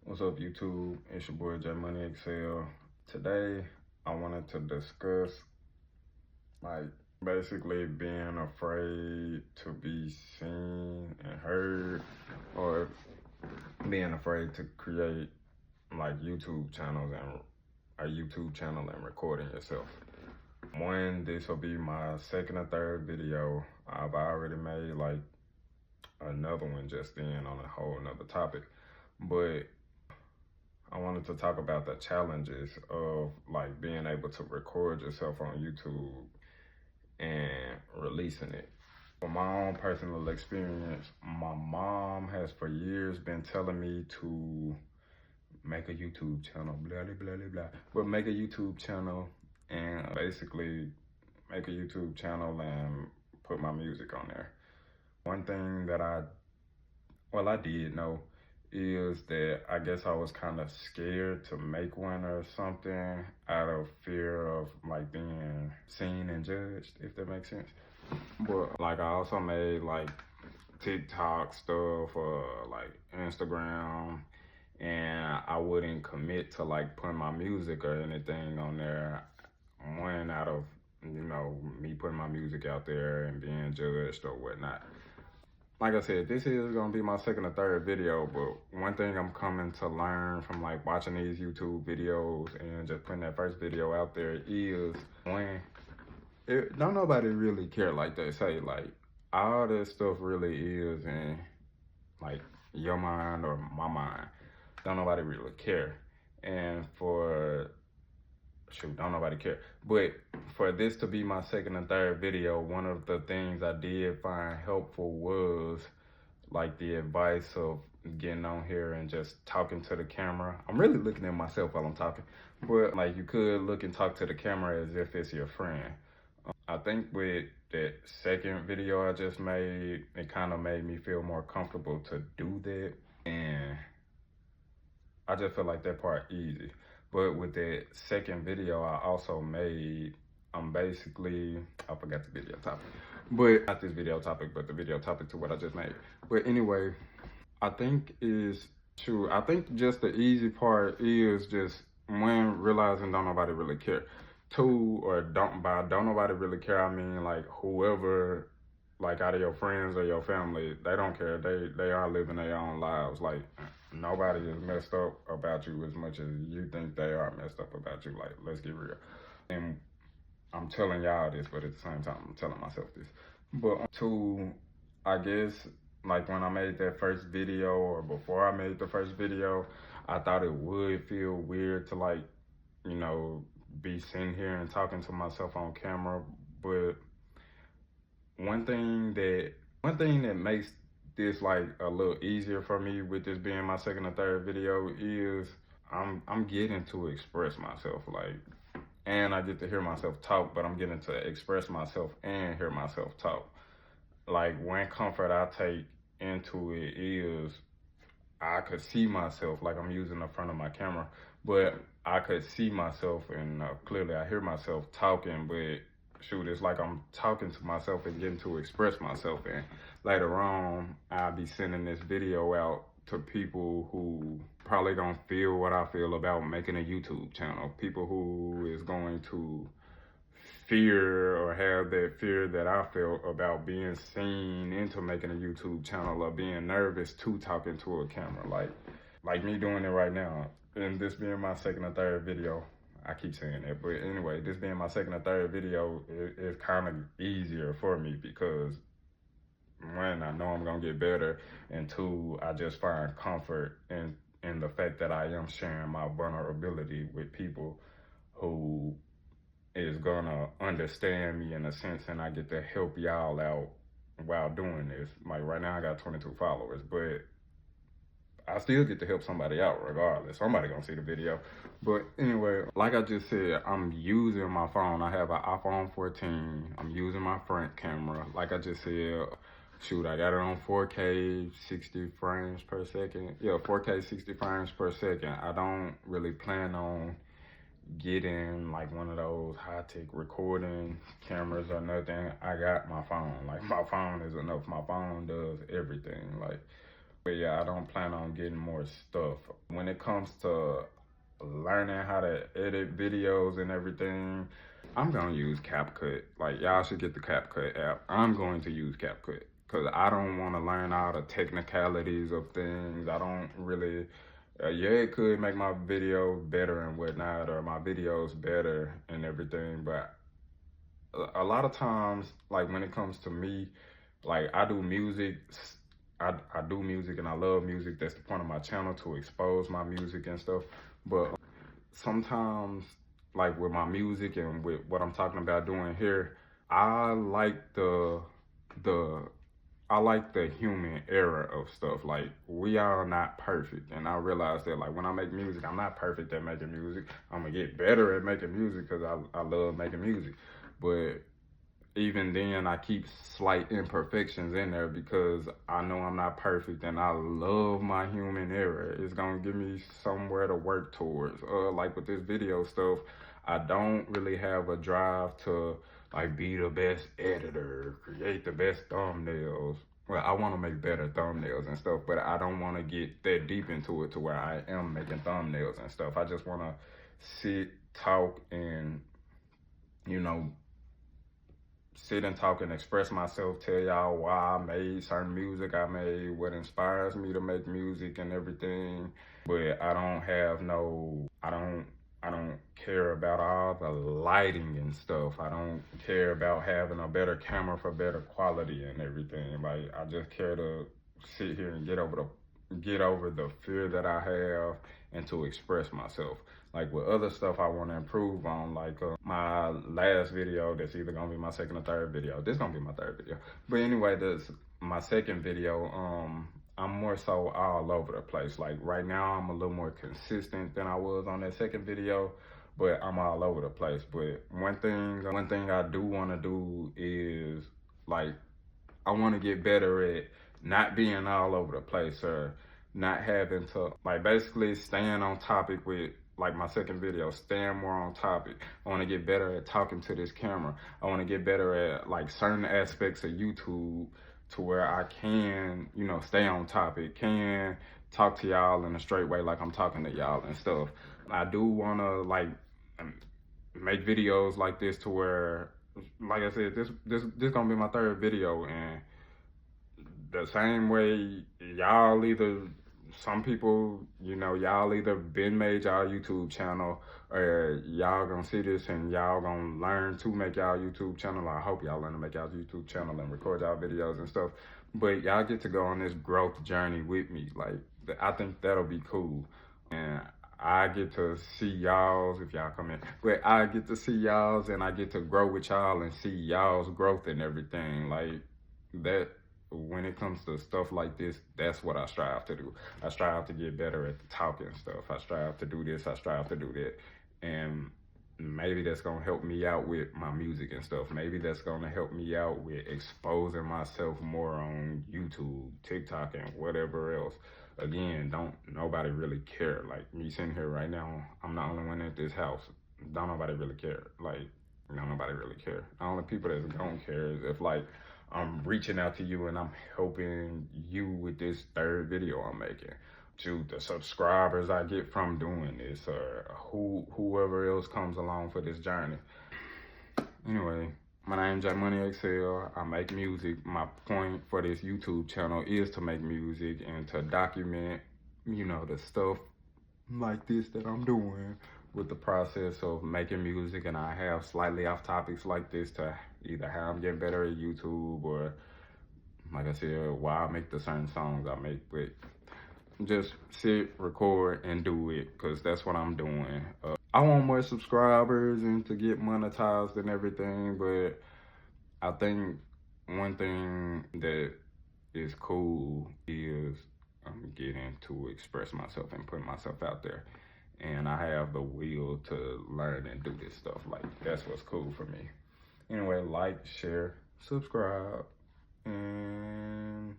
What's up, YouTube? It's your boy J Money Excel. Today, I wanted to discuss like basically being afraid to be seen and heard, or being afraid to create like YouTube channels and a YouTube channel and recording yourself. This will be my second or third video. I've already made like another one just then on a whole nother topic, but I wanted to talk about the challenges of like being able to record yourself on YouTube and releasing it. From my own personal experience, my mom has for years been telling me to make a YouTube channel, blah, blah, blah, blah, blah. But make a YouTube channel and basically make a YouTube channel and put my music on there. One thing that I did know is that I guess I was kind of scared to make one or something out of fear of like being seen and judged, if that makes sense. But like I also made like TikTok stuff or like Instagram, and I wouldn't commit to like putting my music or anything on there. One, out of, me putting my music out there and being judged or whatnot. Like I said, this is gonna be my second or third video, but one thing I'm coming to learn from like watching these YouTube videos and just putting that first video out there is don't nobody really care like they say. Like all this stuff really is in like your mind or my mind. Don't nobody really care. And don't nobody care. But for this to be my second and third video, one of the things I did find helpful was like the advice of getting on here and just talking to the camera. I'm really looking at myself while I'm talking, but like you could look and talk to the camera as if it's your friend. I think with that second video I just made, it kind of made me feel more comfortable to do that. And I just feel like that part easy. But with that second video I also made, I forgot the video topic. But not this video topic, but the video topic to what I just made. But anyway, I think just the easy part is just one, realizing don't nobody really care. Two, don't nobody really care, I mean like whoever, like out of your friends or your family, they don't care. They are living their own lives. Like nobody is messed up about you as much as you think they are messed up about you. Like, let's get real. And I'm telling y'all this, but at the same time, I'm telling myself this. But two, I guess, like when I made that first video or before I made the first video, I thought it would feel weird to like, be sitting here and talking to myself on camera. But one thing that makes this like a little easier for me with this being my second or third video is I'm getting to express myself, like, and I get to hear myself talk, but I'm getting to express myself and hear myself talk. Like one comfort I take into it is I could see myself, like I'm using the front of my camera, but I could see myself and clearly I hear myself talking, but shoot, it's like I'm talking to myself and getting to express myself. And later on, I'll be sending this video out to people who probably don't feel what I feel about making a YouTube channel. People who is going to fear or have that fear that I felt about being seen into making a YouTube channel, or being nervous to talking to a camera, like me doing it right now. And this being my second or third video, I keep saying that, but anyway, this being my second or third video, it's kind of easier for me because one, I know I'm gonna get better, and two, I just find comfort in the fact that I am sharing my vulnerability with people who is gonna understand me in a sense, and I get to help y'all out while doing this. Like right now I got 22 followers, but I still get to help somebody out regardless. Somebody gonna see the video. But anyway, like I just said, I'm using my phone. I have an iPhone 14. I'm using my front camera. Like I just said, shoot, I got it on 4K, 60 frames per second. Yeah, 4K, 60 frames per second. I don't really plan on getting like one of those high-tech recording cameras or nothing. I got my phone. Like my phone is enough. My phone does everything. Like But yeah, I don't plan on getting more stuff. When it comes to learning how to edit videos and everything, I'm gonna use CapCut. Like, y'all should get the CapCut app. I'm going to use CapCut because I don't want to learn all the technicalities of things. I don't really, yeah, it could make my video better and whatnot, or my videos better and everything, but a lot of times, like when it comes to me, like I do music, I do music and I love music. That's the point of my channel, to expose my music and stuff. But sometimes, like with my music and with what I'm talking about doing here, I like the I like the human error of stuff. Like, we are not perfect. And I realize that, like, when I make music, I'm not perfect at making music. I'm going to get better at making music because I love making music. But even then, I keep slight imperfections in there because I know I'm not perfect, and I love my human error. It's gonna give me somewhere to work towards. Like with this video stuff, I don't really have a drive to like be the best editor, create the best thumbnails. Well, I want to make better thumbnails and stuff, but I don't want to get that deep into it to where I am making thumbnails and stuff. I just want to sit, talk, and, you know, sit and talk and express myself, tell y'all why I made certain music I made, what inspires me to make music and everything. But I don't have no, I don't care about all the lighting and stuff. I don't care about having a better camera for better quality and everything. Like, I just care to sit here and get over the fear that I have and to express myself. Like with other stuff I want to improve on, like my last video, that's either gonna be my second or third video. This gonna be my third video. But anyway, this my second video. I'm more so all over the place. Like right now, I'm a little more consistent than I was on that second video, but I'm all over the place. But one thing I do want to do is, like, I want to get better at not being all over the place, or not having to, like, basically staying on topic with, like my second video, staying more on topic. I want to get better at talking to this camera. I want to get better at like certain aspects of YouTube to where I can, you know, stay on topic, can talk to y'all in a straight way like I'm talking to y'all and stuff. I do want to like make videos like this to where, like I said, this gonna be my third video, and the same way y'all either, some people, you know, y'all either been made y'all YouTube channel, or y'all gonna see this and y'all gonna learn to make y'all YouTube channel. I hope y'all learn to make y'all YouTube channel and record y'all videos and stuff. But y'all get to go on this growth journey with me. Like, I think that'll be cool. And I get to see y'all's, if y'all come in, but I get to see y'all's, and I get to grow with y'all and see y'all's growth and everything. Like that. When it comes to stuff like this, that's what I strive to do. I strive to get better at the talking stuff. I strive to do this, I strive to do that. And maybe that's gonna help me out with my music and stuff. Maybe that's gonna help me out with exposing myself more on YouTube, TikTok, and whatever else. Again, don't nobody really care. Like me sitting here right now, I'm the only one at this house. Don't nobody really care. Like, don't nobody really care. The only people that's gonna care is if, like, I'm reaching out to you and I'm helping you with this third video I'm making. To the subscribers I get from doing this, or whoever else comes along for this journey. Anyway, my name's J Money XL. I make music. My point for this YouTube channel is to make music and to document, you know, the stuff like this that I'm doing with the process of making music. And I have slightly off topics like this to either how I'm getting better at YouTube, or, like I said, why I make the certain songs I make. But just sit, record, and do it, because that's what I'm doing. I want more subscribers and to get monetized and everything, but I think one thing that is cool is I'm getting to express myself and put myself out there. And I have the will to learn and do this stuff. Like, that's what's cool for me. Anyway, like, share, subscribe. And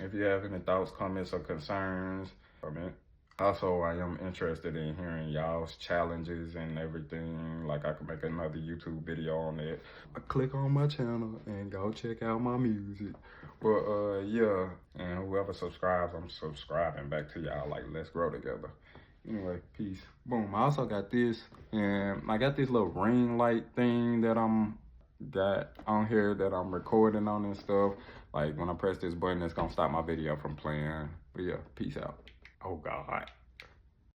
if you have any thoughts, comments, or concerns, comment. Also, I am interested in hearing y'all's challenges and everything. Like, I could make another YouTube video on it. Click on my channel and go check out my music. But yeah, and whoever subscribes, I'm subscribing back to y'all. Like, let's grow together. Anyway, peace. Boom. I also got this, and I got this little ring light thing that got on here that I'm recording on and stuff. Like, when I press this button, it's gonna stop my video from playing. But yeah, peace out. Oh God.